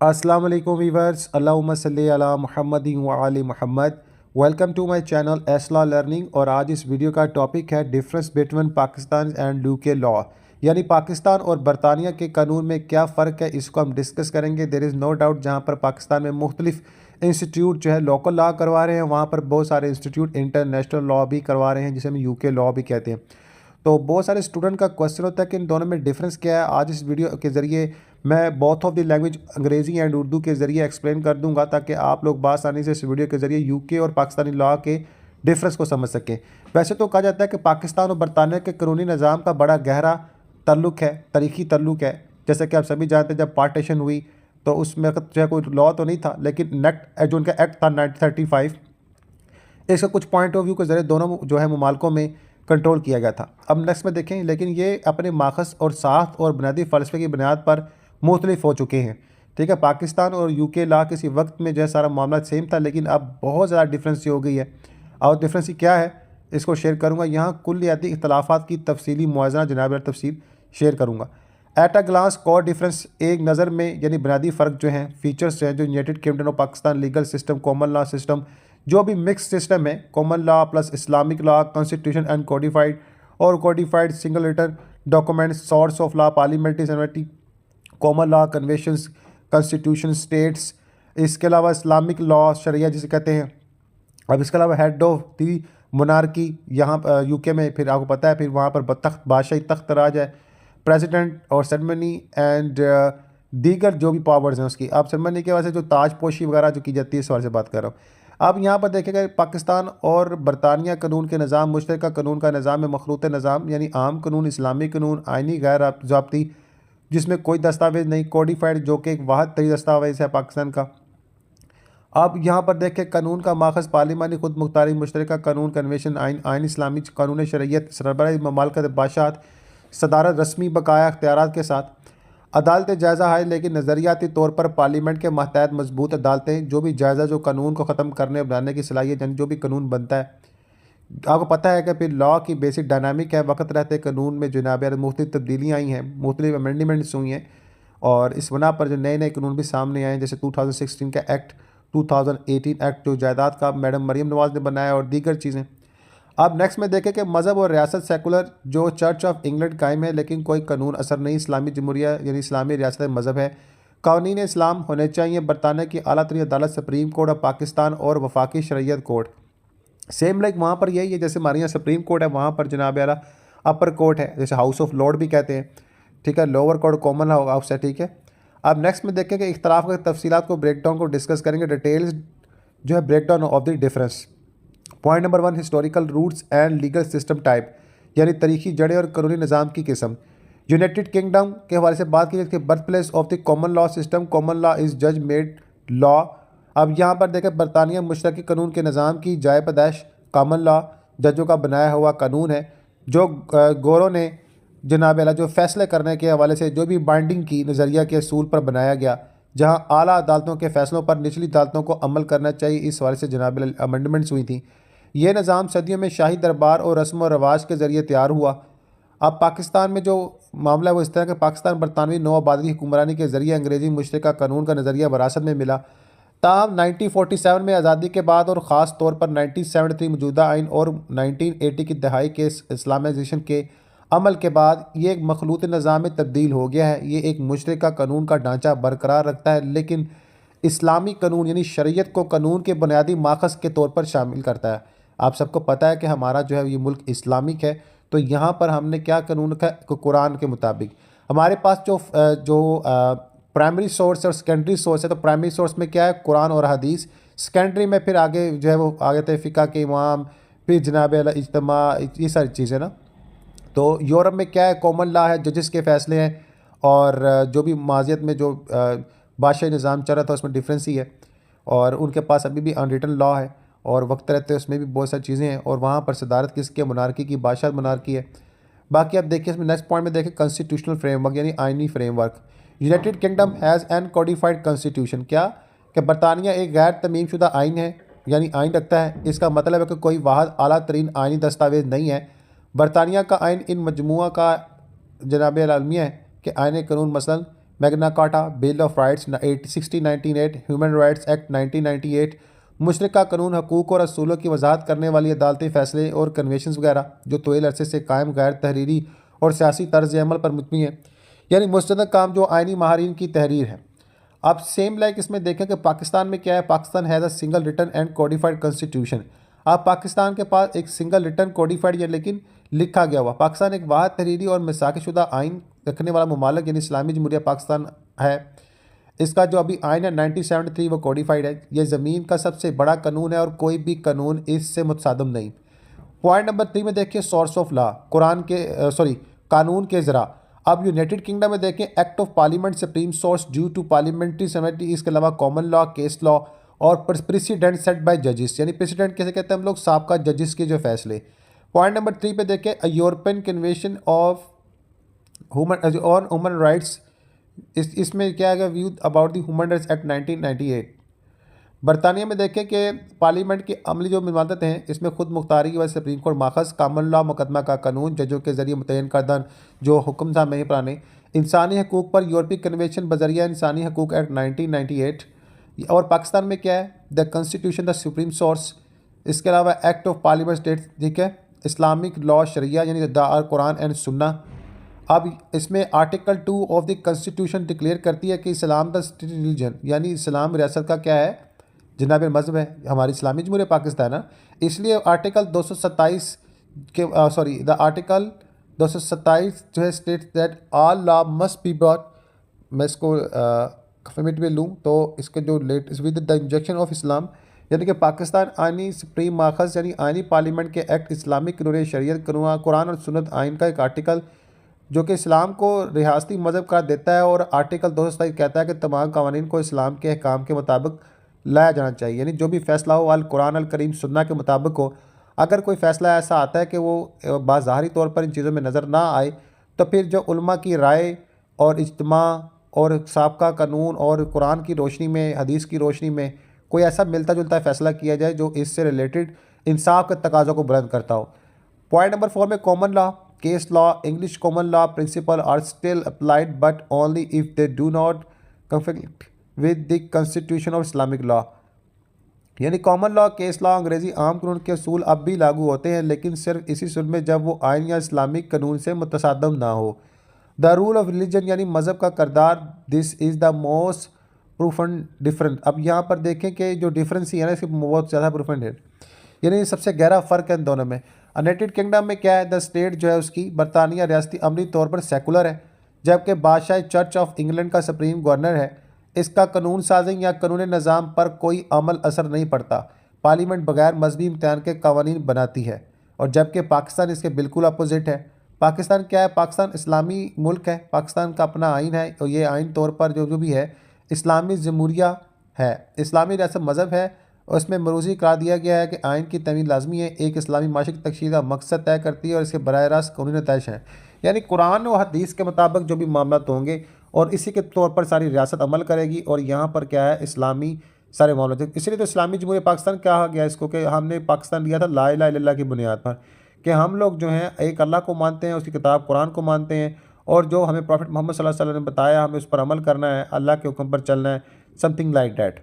अस्सलाम वालेकुम वीवर्स, अल्लाहुम्मा सल्ली अला मुहम्मदिन व आलि मुहम्मद। Welcome to my channel Esla learning. और आज इस वीडियो का टॉपिक है difference between Pakistan and UK law, यानी पाकिस्तान और बरतानिया के कानून में क्या फ़र्क है, इसको हम डिस्कस करेंगे। देयर इज़ नो डाउट, जहाँ पर पाकिस्तान में मुख्तलिफ इंस्टीट्यूट जो है लोकल लॉ करवा रहे हैं, वहाँ पर बहुत सारे इंस्टीट्यूट इंटरनेशनल लॉ भी करवा रहे हैं, जिसे हम यूके लॉ भी कहते हैं। तो बहुत सारे स्टूडेंट का क्वेश्चन होता है कि इन दोनों में डिफरेंस क्या है। आज इस वीडियो के ज़रिए मैं बोथ ऑफ द लैंग्वेज अंग्रेज़ी एंड उर्दू के ज़रिए एक्सप्लेन कर दूंगा, ताकि आप लोग बासानी से इस वीडियो के ज़रिए यूके और पाकिस्तानी लॉ के डिफरेंस को समझ सकें। वैसे तो कहा जाता है कि पाकिस्तान और बरतानिया के कानूनी निज़ाम का बड़ा गहरा तल्लुक़ है, तारीख़ी तल्लुक़ है। जैसे कि आप सभी जानते हैं, जब पार्टीशन हुई तो उसमें जो है कोई लॉ तो नहीं था, लेकिन नेक्ट जो उनका एक्ट था 1935, इसका कुछ पॉइंट ऑफ व्यू के ज़रिए दोनों जो है ममालकों में कंट्रोल किया गया था। अब नेक्स्ट में देखें, लेकिन ये अपने माखज़ और साख्त और बुनियादी फ़लसफ़े की बुनियाद पर मुख्तलिफ हो चुके हैं। ठीक है, पाकिस्तान और यूके लॉ किसी वक्त में जो है सारा मामला सेम था, लेकिन अब बहुत ज़्यादा डिफरेंस हो गई है। और डिफरेंस क्या है, इसको शेयर करूँगा यहाँ। कुल्लियाती इख्तलाफात की तफसीली मुआवजा जनाब तफसील शेयर करूँगा। At a glance core difference, एक नज़र में यानी बुनियादी फ़र्क जो हैं, फीचर्स हैं जो यूनाइटेड किंगडम और Pakistan legal system, common law system, जो भी मिक्स सिस्टम है, common law plus Islamic law, constitution and codified और codified single written documents, source of law, parliamentary सेनेटरी, common law, conventions, constitution states, इसके अलावा इस्लामिक लॉ शरिया जिसे कहते हैं। अब इसके अलावा हेड ऑफ दी मोनार्की यहाँ यूके में, फिर आपको पता है, फिर वहाँ पर तख्त बादशाही तख्त राज है, प्रेसिडेंट और सेरेमनी एंड दीगर जो भी पावर्स हैं उसकी। आप सेरेमनी के वजह से जो ताजपोशी वगैरह जो की जाती है, इस सवाल से बात कर रहा हूँ। अब यहाँ पर देखेगा पाकिस्तान और बरतानिया कानून के निज़ाम मुश्तरका कानून का निज़ाम है, मखलूत निज़ाम, यानी आम कानून, इस्लामी कानून, आइनी गैर ज़ाब्ती जिसमें कोई दस्तावेज़ नहीं, कोडिफाइड जो कि एक वाहिद तरी दस्तावेज़ है पाकिस्तान का। अब यहाँ पर देखें, कानून का माखज़ पार्लिमानी खुद मुख्तारी, मुश्तरका कानून, कन्वेंशन, आइन इस्लामी कानून शरीयत, सरबराही ममालकत, बादशाहत, सदारत, रस्मी बकाया अख्तियारात के साथ अदालतें जायज़ा है, लेकिन नज़रियाती तौर पर पार्लियामेंट के मातहत मजबूत अदालतें, जो भी जायज़ा जो कानून को ख़त्म करने बनाने की सलाहियत, यानी जो भी कानून बनता है। आपको पता है कि फिर लॉ की बेसिक डायनामिक है, वक्त रहते कानून में जनाब मुख्तलिफ तब्दीलियाँ आई हैं, मुख्तलिफ अमेंडमेंट्स हुई हैं, और इस बना पर जो नए नए कानून भी सामने आए हैं, जैसे 2016 का एक्ट, 2018 एक्ट जो जायदाद का मैडम मरीम नवाज़ ने बनाया, और दीगर चीज़ें। अब नेक्स्ट में देखें कि मज़हब और रियासत सेकुलर, जो चर्च ऑफ इंग्लैंड कायम है, लेकिन कोई कानून असर नहीं। इस्लामी जमहूरिया यानी इस्लामी रियासत मज़हब है, कानून इस्लाम होने चाहिए। बरतानिया की आला तरीन अदालत सुप्रीम कोर्ट ऑफ पाकिस्तान और वफाकी शरीयत कोर्ट सेम लाइक वहाँ पर यही है, जैसे हमारे यहाँ सुप्रीम कोर्ट है, वहाँ पर जनाब आला अपर कोर्ट है, जैसे हाउस ऑफ लॉर्ड भी कहते हैं। ठीक है, लोअर कोर्ट कॉमन हाउस है। ठीक है, अब नेक्स्ट में देखें कि इख्तलाफ की तफसीलात को, ब्रेकडाउन को डिस्कस करेंगे, डिटेल्स जो है breakdown of the difference. Point number 1, historical roots and legal system type, यानी तारीखी जड़ें और कानूनी निज़ाम की किस्म। यूनाइटेड किंगडम के हवाले से बात की कि birth place of the common law system, common law is जज मेड लॉ। अब यहाँ पर देखें, बरतानिया मुश्तरकी कानून के निज़ाम की जाय पैदाइश कॉमन लॉ, जजों का बनाया हुआ कानून है, जो गोरों ने जनाब अला जो फैसले करने के हवाले से जो भी बाइंडिंग की नज़रिया के असूल पर बनाया गया, जहाँ आला अदालतों के फ़ैसलों पर निचली अदालतों को अमल करना चाहिए, इस हवाले से जनाब अमेंडमेंट्स हुई थी। ये निज़ाम सदियों में शाही दरबार और रस्म व रवाज के ज़रिए तैयार हुआ। अब पाकिस्तान में जो मामला है वो इस तरह के, पाकिस्तान बरतानवी नौआबादी हुक्मरानी के ज़रिए अंग्रेज़ी मुश्तरका कानून का नज़रिया वरासत में मिला। ताहम 1947 में आज़ादी के बाद और ख़ास तौर पर 1973 मौजूदा आइन और 1980 की दहाई के इस्लामाइजेशन के अमल के बाद ये एक मखलूत निज़ाम में तब्दील हो गया है। ये एक मुश्तरका कानून का ढांचा बरकरार रखता है, लेकिन इस्लामी कानून यानी शरीयत को कानून के बुनियादी माखज़ के तौर पर शामिल करता है। आप सबको पता है कि हमारा जो है ये मुल्क इस्लामिक है, तो यहाँ पर हमने क्या कानून रखा है, कुरान के मुताबिक। हमारे पास जो प्राइमरी सोर्स और सेकेंडरी सोर्स है, तो प्राइमरी सोर्स में क्या है, कुरान और हदीस। सेकेंडरी में फिर आगे जो है वो आगे थे फ़िक़ा के इमाम, फिर जनाब इज्तिमा, ये सारी चीज़ें ना। तो यूरोप में क्या है, कॉमन लॉ है, जजेस के फ़ैसले हैं, और जो भी माज़ियत में जो बादशाही निज़ाम चल रहा था उसमें डिफरेंस ही है, और उनके पास अभी भी अनरिटन लॉ है, और वक्त रहते उसमें भी बहुत सारी चीज़ें हैं, और वहाँ पर सदारत किसकी है, मोनार्की की, बादशाह मोनार्की है। बाकी आप देखिए इसमें नेक्स्ट पॉइंट में देखें, कॉन्स्टिट्यूशनल फ्रेमवर्क यानी आइनी framework. United kingdom has an codified constitution, क्या कि बरतानिया एक गैर तमीम शुदा आइन है, यानी आइन रखता है। इसका मतलब है कि कोई वाहद आला तरीन आइनी दस्तावेज़ नहीं है। बरतानिया का आइन इन मजमुआ का जनाब अलमिया है कि आइन कानून मसलन Magna carta, bill of rights 1698, human rights act 1998, मुशतरका कानून, हकूक़ और असूलों की वजाहत करने वाली अदालती फ़ैसले और कन्वेंशन वगैरह जो तवील अरसे से कायम गैर तहरीरी और सियासी तर्ज अमल पर मुबनी है, यानी मुस्तंद काम जो आइनी माहरीन की तहरीर है। आप सेम लाइक इसमें देखें कि पाकिस्तान में क्या है, Pakistan has a single written and codified constitution. आप पाकिस्तान के पास एक सिंगल रिटन कोडिफाइड या लेकिन लिखा गया हुआ, पाकिस्तान एक वाहिद तहरीरी और मिसाक़शुदा आइन रखने वाला ममालिक यानी इस्लामी जमहूरिया पाकिस्तान है। इसका जो अभी आइन है 1973 वो कोडिफाइड है। ये ज़मीन का सबसे बड़ा कानून है और कोई भी कानून इससे मुतसादम नहीं। पॉइंट नंबर 3 में देखिए सोर्स ऑफ लॉ, कुरान के कानून के ज़रा। अब यूनाइटेड किंगडम में देखें act of parliament supreme source due to parliamentary sovereignty, इसके अलावा कॉमन लॉ, केस लॉ और प्रेसिडेंट सेट बाय जजेस, यानी प्रेसिडेंट कैसे कहते हैं हम लोग, साबका जजेस के जो फैसले। पॉइंट नंबर 3 पे देखें European convention of human rights, इसमें क्या है view about the human rights act 1998। बरतानिया में देखें कि पार्लियामेंट की अमली जो ममालत हैं इसमें खुद मुख्तारी की वजह से सुप्रीम कोर्ट माखज, कामन लॉ मुकदमा का कानून, जजों के जरिए मुतयन करदा जो हुक्म था नहीं पुराने, इंसानी हकूक़ पर यूरोपीय कन्वेंशन बजरिया इंसानी हकूक़ एक्ट 1998। और पाकिस्तान में क्या है, the constitution the supreme source, इसके अलावा एक्ट ऑफ पार्लियामेंट स्टेट, ठीक है, इस्लामिक लॉ शरिया यानी द कुरान एंड सुन्ना। अब इसमें article 2 of the constitution declare करती है कि इस्लाम द स्टेट रिलीजन, यानी इस्लाम रियासत का क्या है, जनाब मज़हब है, हमारी इस्लामी जमहूरिया पाकिस्तान है। इसलिए आर्टिकल 227 के द आर्टिकल 227 जो है states that all law must be brought, मैं इसको कफेमिट में लूँ तो इसके जो late with the injection of Islam, यानी कि पाकिस्तान आइनी सुप्रीम माखज यानी आइनी पार्लियामेंट के एक्ट इस्लामिक कानून शरीयत कुरान और सुन्नत आइन का एक आर्टिकल जो कि इस्लाम को रियासती मज़हब करार देता है। और आर्टिकल 227 कहता है कि तमाम कवानीन को इस्लाम के अहकाम के मुताबिक लाया जाना चाहिए, यानी जो भी फ़ैसला हो अल कुरान अल करीम सुन्ना के मुताबिक हो। अगर कोई फ़ैसला ऐसा आता है कि वो बाज़ाहरी तौर पर इन चीज़ों में नज़र ना आए तो फिर जो उलमा की राय और इज्तिमा और साबका कानून और कुरान की रोशनी में, हदीस की रोशनी में कोई ऐसा मिलता जुलता फ़ैसला किया जाए जो इससे रिलेटेड इंसाफ के तकाज़ों को बुलंद करता हो। पॉइंट नंबर 4 में common law, case law, English common law principle are still applied but only if they do not conflict with the constitution of Islamic law, यानी कॉमन लॉ, केस लॉ, अंग्रेज़ी आम कानून के असूल अब भी लागू होते हैं लेकिन सिर्फ इसी सूरत में जब वो आइन या इस्लामिक कानून से मुतसादम ना हो। द रूल ऑफ रिलीजन यानी मज़हब का करदार, this is the most prominent different. अब यहाँ पर देखें कि जो डिफरेंस ही है ना इसकी बहुत ज़्यादा प्रूफेंट है, यानी सबसे गहरा फ़र्क है इन दोनों में। यूनाइटेड किंगडम में क्या है, द स्टेट जो है उसकी बरतानिया रियासती अमली तौर पर सेकुलर है जबकि बादशाह चर्च ऑफ इंग्लैंड का सुप्रीम गवर्नर है। इसका कानून साजी या कानून निज़ाम पर कोई अमल असर नहीं पड़ता। पार्लियामेंट बगैर मजहबी इम्तिहान के कवानीन बनाती है। और जबकि पाकिस्तान इसके बिल्कुल अपोजिट है। पाकिस्तान क्या है, पाकिस्तान इस्लामी मुल्क है, पाकिस्तान का अपना आइन है और ये आइन तौर पर जो भी है इस्लामी जमहूरिया है, इस्लामी रियासत मज़हब है और इसमें मरूजी करार दिया गया है कि आइन की तमील लाजमी है, एक इस्लामी माशरे की तकशील का मकसद तय करती है और इसके बराह रास्त कानूनी नतज हैं, यानी कुरान और हदीस के मुताबिक जो भी मामला होंगे और इसी के तौर पर सारी रियासत अमल करेगी। और यहाँ पर क्या है, इस्लामी सारे मामले, इसलिए तो इस्लामी जमहूरिया पाकिस्तान कहा गया इसको कि हमने पाकिस्तान लिया था ला इलाहा इल्लल्लाह की बुनियाद पर कि हम लोग जो हैं एक अल्लाह को मानते हैं, उसकी किताब कुरान को मानते हैं और जो हमें प्रॉफिट मोहम्मद सल्लल्लाहु अलैहि वसल्लम ने बताया हमें उस पर अमल करना है, अल्लाह के हुक्म पर चलना है, समथिंग लाइक डैट।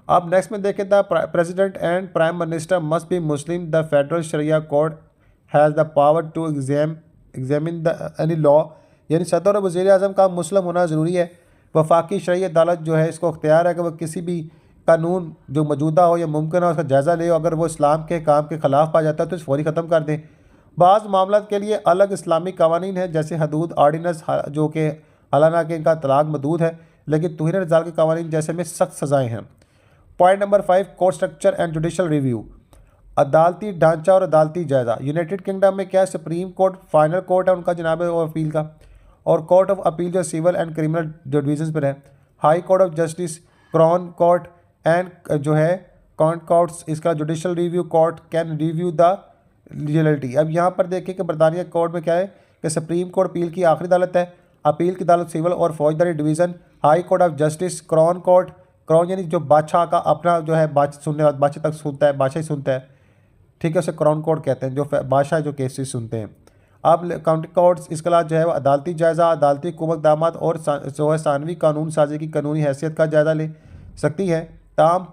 अब नेक्स्ट में देखें, the president and prime minister must be Muslim, the federal sharia code has the power to examine the any law, यानी सदर और वज़ीर आज़म का मुस्लिम होना ज़रूरी है। वफाकी शरई अदालत जो है इसको अख्तियार है कि वह किसी भी कानून जो मौजूदा हो या मुमकिन हो उसका जायज़ा ले, अगर वो इस्लाम के काम के ख़िलाफ़ पाया जाता है तो इस फौरी ख़त्म कर दें। बाज़ मामला के लिए अलग इस्लामी कवानीन है जैसे हदूद आर्डिनेंस जो कि हालांकि कि इनका तलाक मदूद है लेकिन तौहीन रिजाल के कवानीन जैसे में सख्त सज़ाएँ हैं। Point number 5, court structure and judicial review, अदालती ढांचा और अदालती जायजा। यूनाइटेड किंगडम में क्या है, सुप्रीम कोर्ट फाइनल कोर्ट है उनका जनाब और अपील का, और कोर्ट ऑफ अपील जो सिविल एंड क्रिमिनल जो डिवीजन पर है, high court of justice, crown court and जो है कॉन्ट कोर्ट्स, इसका judicial review court can review the legality. अब यहाँ पर देखिए कि बरतानिया कोर्ट में क्या है कि सुप्रीम कोर्ट अपील की आखिरी अदालत है, अपील की अदालत सिविल और फौजदारी division, high court of justice, crown court, crown यानी जो बादशाह का अपना जो है बादशाह तक सुनता है, बादशाह ही सुनता है, ठीक है, उसे क्राउन कोर्ट कहते हैं, जो बादशाह जो केसेस सुनते हैं। अब काउंटी कोर्ट्स इसके अलावा जो है अदालती जायज़ा, अदालती हुकूमत दामाद और जो है सानवी कानून साजी की कानूनी हैसियत का जायज़ा ले सकती है। ताहम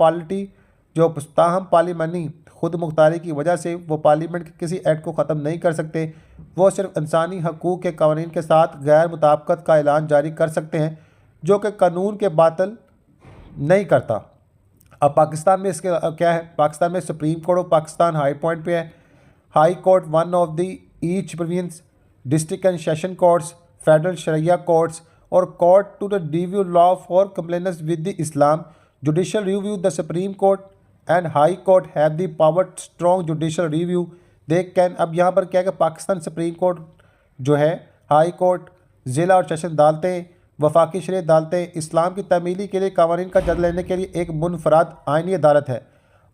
पार्लिमानी खुद मुख्तारी की वजह से वो पार्लियामेंट के किसी एक्ट को ख़त्म नहीं कर सकते। वो सिर्फ इंसानी हकूक़ के कानून के साथ गैर मुताबिकत का ऐलान जारी कर सकते हैं जो कि कानून के बातिल नहीं करता। अब पाकिस्तान में इसके क्या है, पाकिस्तान में Supreme Court of Pakistan high point पे है। High court one of the each province, district and session courts, federal Sharia courts और court to the review law for complainants with the Islam, judicial review the supreme court and high court have the power strong judicial review they can. अब यहाँ पर क्या है कि Pakistan supreme court जो है, high court, ज़िला और सेशन अदालतें, वफाकी शरीय अदालतें इस्लाम की तमीली के लिए कानून का जायज़ा लेने के लिए एक मुनफरद आइनी अदालत है।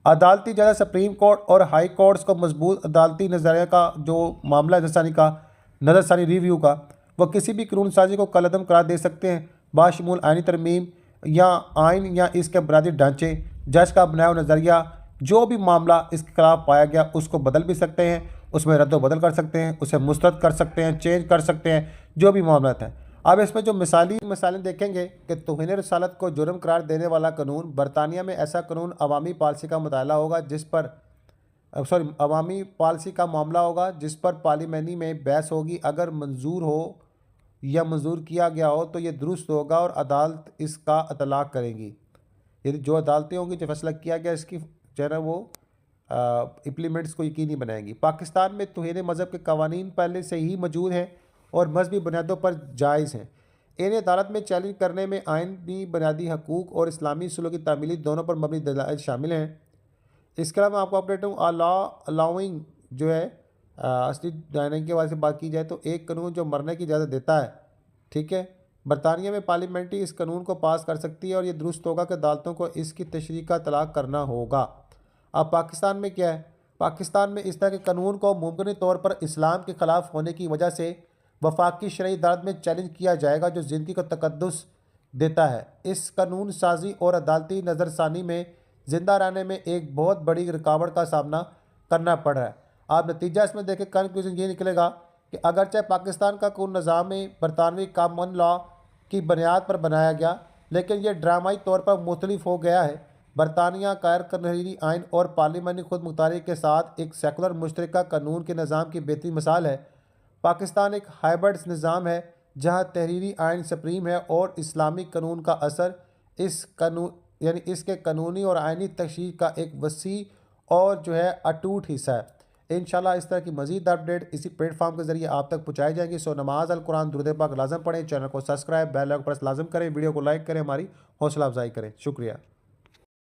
अदालती जायज़ा सुप्रीम कोर्ट और हाई कोर्ट्स को मजबूत अदालती नज़रिया का जो मामला नज़रसानी रिव्यू का, वह किसी भी कानून साजी को कलअदम करार दे सकते हैं, बाशमूल आइनी तरमीम या आइन या इसके बुनियादी ढांचे। जज का बनाया हुआ नज़रिया जो भी मामला इसके खिलाफ पाया गया उसको बदल भी सकते हैं, उसमें रद्द बदल कर सकते हैं, उसे मुस्तरद कर सकते हैं, चेंज कर सकते हैं, जो भी मामला है। अब इसमें जो मिसालें देखेंगे कि तौहीन रसालत को जुर्म करार देने वाला कानून, बरतानिया में ऐसा कानून अवामी पॉलिसी का मुताला होगा जिस पर अवामी पॉलिसी का मामला होगा जिस पर पार्लियामेंट में बहस होगी। अगर मंजूर हो या मंजूर किया गया हो तो ये दुरुस्त होगा और अदालत इसका इतलाक़ करेगी। यदि जो अदालतें होंगी जो फैसला किया गया इसकी जो है ना वो इम्प्लीमेंट्स को यकीनी बनाएंगी। पाकिस्तान में तौहीन मज़हब के कवानीन पहले से ही मौजूद हैं और मजहबी बुनियादों पर जायज़ हैं। इन्हें अदालत में चैलेंज करने में आइनी बुनियादी हकूक़ और इस्लामी उसूलों की तामीली दोनों पर मबनी दलाइल शामिल हैं। इसके अलावा मैं आपको अपडेट हूँ अलाउइंग जो है असली डायनिंग के वाले से बात की जाए तो एक कानून जो मरने की इजाज़त देता है, ठीक है, बरतानिया में पार्लियामेंट इस कानून को पास कर सकती है और ये दुरुस्त होगा कि अदालतों को इसकी तशरीह का तलाक़ करना होगा। अब पाकिस्तान में क्या है, पाकिस्तान में इस तरह के कानून को मुमकिन तौर पर इस्लाम के ख़िलाफ़ होने की वजह से वफाकी शरई अदालत में चैलेंज किया जाएगा जो ज़िंदगी को तकद्दुस देता है। इस कानून साजी और अदालती नज़रसानी में ज़िंदा रहने में एक बहुत बड़ी रुकावट का सामना करना पड़ रहा है। आप नतीजा इसमें देखें, कंक्लूजन ये निकलेगा कि अगरचे पाकिस्तान का कानून निज़ाम में बरतानवी कॉमन लॉ की बुनियाद पर बनाया गया, लेकिन यह ड्रामाई तौर पर मुख्तलिफ हो गया है। बरतानिया गैर तहरीरी आइन और पार्लियामानी खुद मुख्तारी के साथ एक सेकुलर मुश्तरका कानून के निज़ाम की बेहतरीन मिसाल है। पाकिस्तान एक हाइब्रिड निज़ाम है जहाँ तहरीरी आइन सुप्रीम है और इस्लामी कानून का असर इस कानून यानी इसके कानूनी और आइनी तशरीह का एक वसी और जो है अटूट हिस्सा है। इंशाल्लाह इस तरह की मज़ीद अपडेट इसी प्लेटफॉर्म के ज़रिए आप तक पहुँचाई जाएंगी। सो नमाज अल कुरान दुरूद पाक लाज़म पढ़ें, चैनल को सब्सक्राइब, बेल आइकन प्रेस लाज़म करें, वीडियो को लाइक करें, हमारी हौसला अफजाई करें। शुक्रिया।